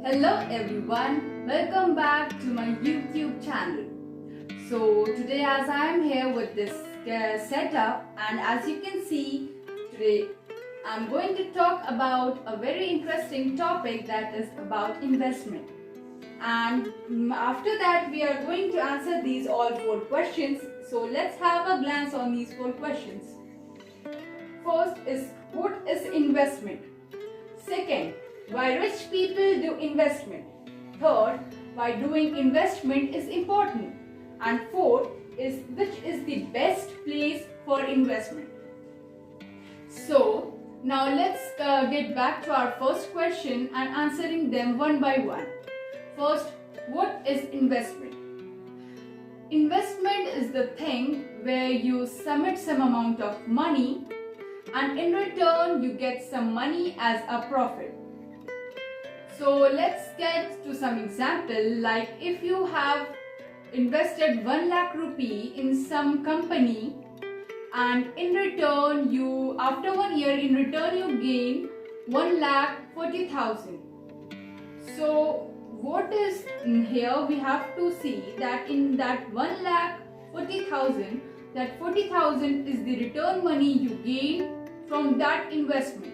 Hello everyone, welcome back to my YouTube channel. So today as I am here with this setup, and as you can see, today I'm going to talk about a very interesting topic that is about investment. And after that we are going to answer these all 4 questions. So let's have a glance on these 4 questions. First is, what is investment? Second, why rich people do investment. Third, why doing investment is important. And fourth is, which is the best place for investment. So now let's get back to our first question and answering them one by one. First, what is investment? Investment is the thing where you submit some amount of money and in return you get some money as a profit. So let's get to some example, like if you have invested 1 lakh rupee in some company and in return you, after 1 year, in return you gain 1,40,000. So what is in here, we have to see that in that 1,40,000, that 40,000 is the return money you gain from that investment.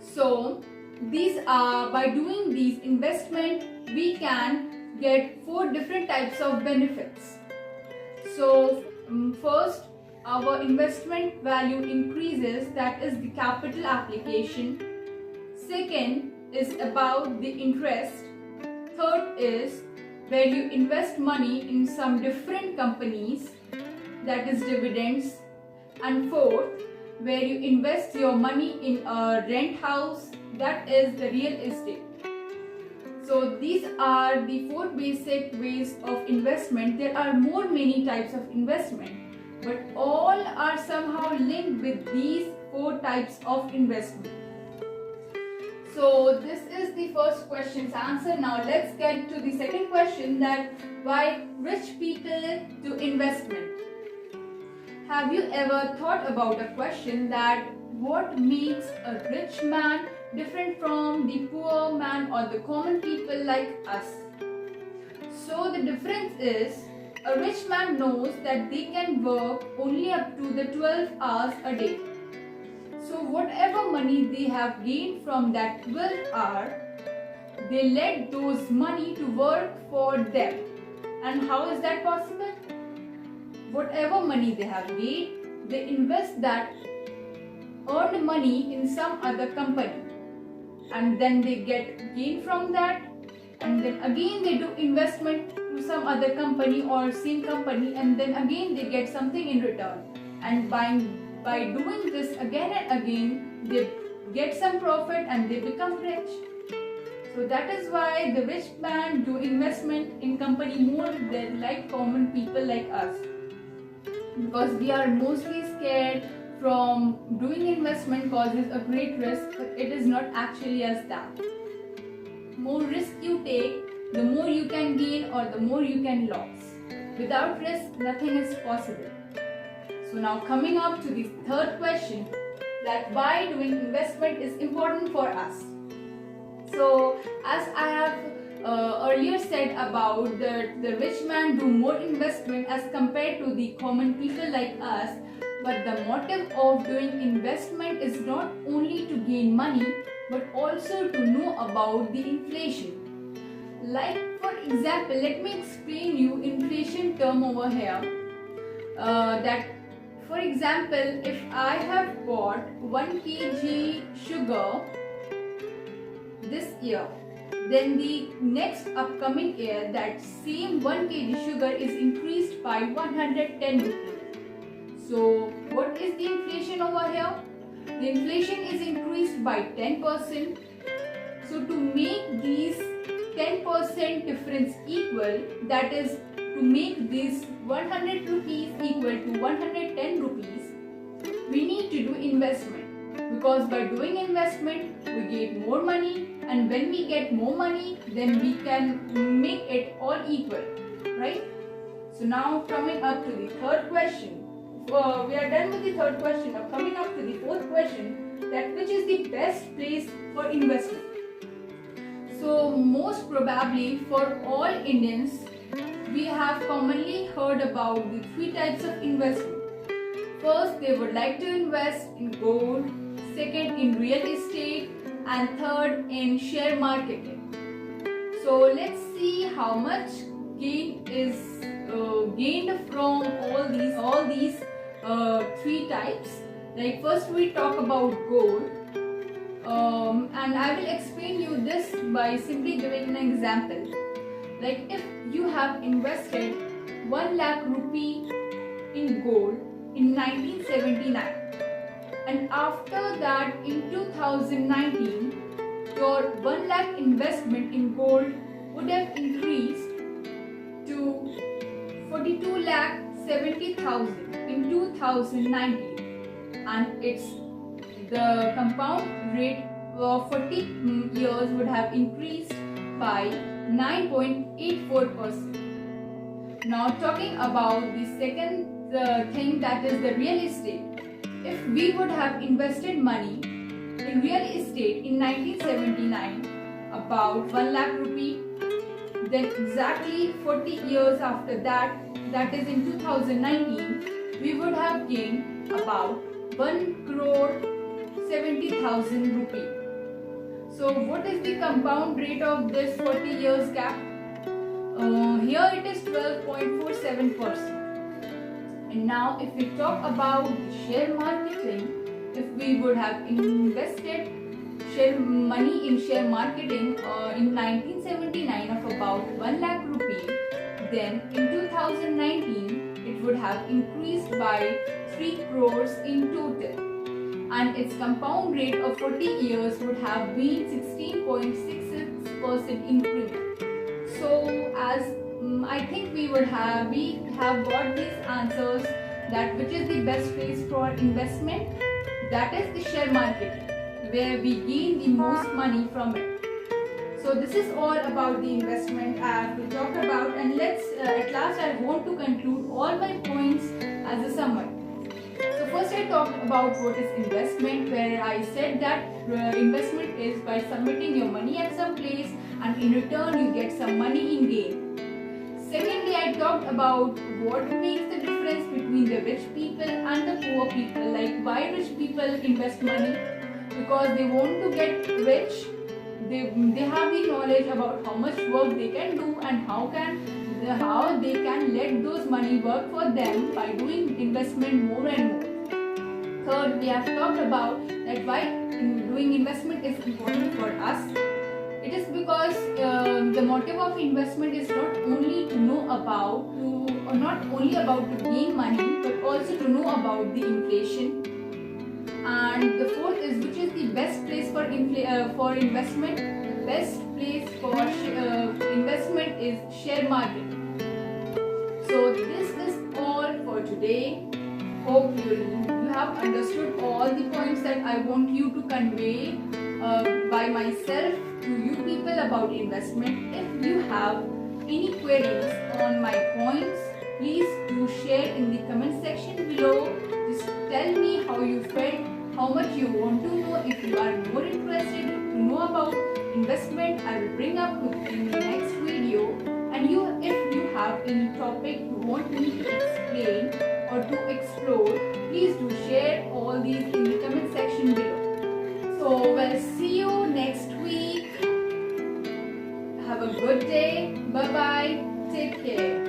So these are, by doing these investment, we can get 4 different types of benefits. So first, our investment value increases, that is the capital application. Second is about the interest. Third is where you invest money in some different companies, that is dividends. And fourth, where you invest your money in a rent house, that is the real estate. So these are the 4 basic ways of investment. There are many types of investment, but all are somehow linked with these 4 types of investment. So this is the first question's answer. Now let's get to the second question, that why rich people do investment. Have you ever thought about a question that what makes a rich man different from the poor man or the common people like us? So the difference is, a rich man knows that they can work only up to the 12 hours a day. So whatever money they have gained from that 12 hours, they let those money to work for them. And how is that possible? Whatever money they have gained, they invest that earned money in some other company, and then they get gain from that, and then again they do investment to some other company or same company, and then again they get something in return, and by doing this again and again, they get some profit and they become rich. So that is why the rich man do investment in company more than like common people like us, because we are mostly scared from doing investment causes a great risk, but it is not actually as that. More risk you take, the more you can gain or the more you can lose. Without risk, nothing is possible. So now coming up to the third question, that why doing investment is important for us. So as I have earlier said about the rich man do more investment as compared to the common people like us, but the motive of doing investment is not only to gain money but also to know about the inflation. Like for example, let me explain you inflation term over here. That for example, if I have bought 1 kg sugar this year, then the next upcoming year that same 1 kg sugar is increased by 110 rupees. So what is the inflation over here? The inflation is increased by 10%. So to make these 10% difference equal, that is to make this 100 rupees equal to 110 rupees, we need to do investment. Because by doing investment, we get more money, and when we get more money, then we can make it all equal, right? So now coming up to the third question. We are done with the third question. Now coming up to the fourth question, that which is the best place for investment. So So most probably for all Indians, we have commonly heard about the three types of investment. First, they would like to invest in gold, second in real estate, and third in share marketing. So let's see how much gain is gained from all these three types. Like first we talk about gold, and I will explain you this by simply giving an example. Like if you have invested 1 lakh rupee in gold in 1979, and after that in 2019 your 1 lakh investment in gold would have increased to 42 lakh 70,000 in 2019, and it's the compound rate of 40 years would have increased by 9.84%. Now talking about the second thing, that is the real estate. If we would have invested money in real estate in 1979 about 1 lakh rupee, then exactly 40 years after that, that is in 2019, we would have gained about 1 crore 70,000 rupee. So what is the compound rate of this 40 years gap? Here it is 12.47%. And now if we talk about the share marketing, if we would have invested money in share marketing in 1979 of about 1 lakh rupee, then in 2019 it would have increased by 3 crores in total, and its compound rate of 40 years would have been 16.66% increment. So as I think we have got these answers, that which is the best place for investment, that is the share market, where we gain the most money from it. So this is all about the investment I have to talk about, and let's at last I want to conclude all my points as a summary. So first I talked about what is investment, where I said that investment is by submitting your money at some place and in return you get some money in gain. Secondly, I talked about what makes the difference between the rich people and the poor people. Like why rich people invest money? Because they want to get rich. They have the knowledge about how much work they can do and how they can let those money work for them by doing investment more and more. Third, we have talked about that why doing investment is important for us. It is because the motive of investment is not only to gain money, but also to know about the inflation. And the fourth is which is the best place for investment. The best place for investment is share market. So this is all for today. Hope you have understood all the points that I want you to convey by myself to you people about investment. If you have any queries on my points, please do share in the comment section below. Just tell me how you felt, how much you want to know. If you are more interested to know about investment, I will bring up in the next video. And if you have any topic you want me to explain or to explore, please do share all these in the comment section below. So we'll see you next week. Have a good day. Bye bye. Take care.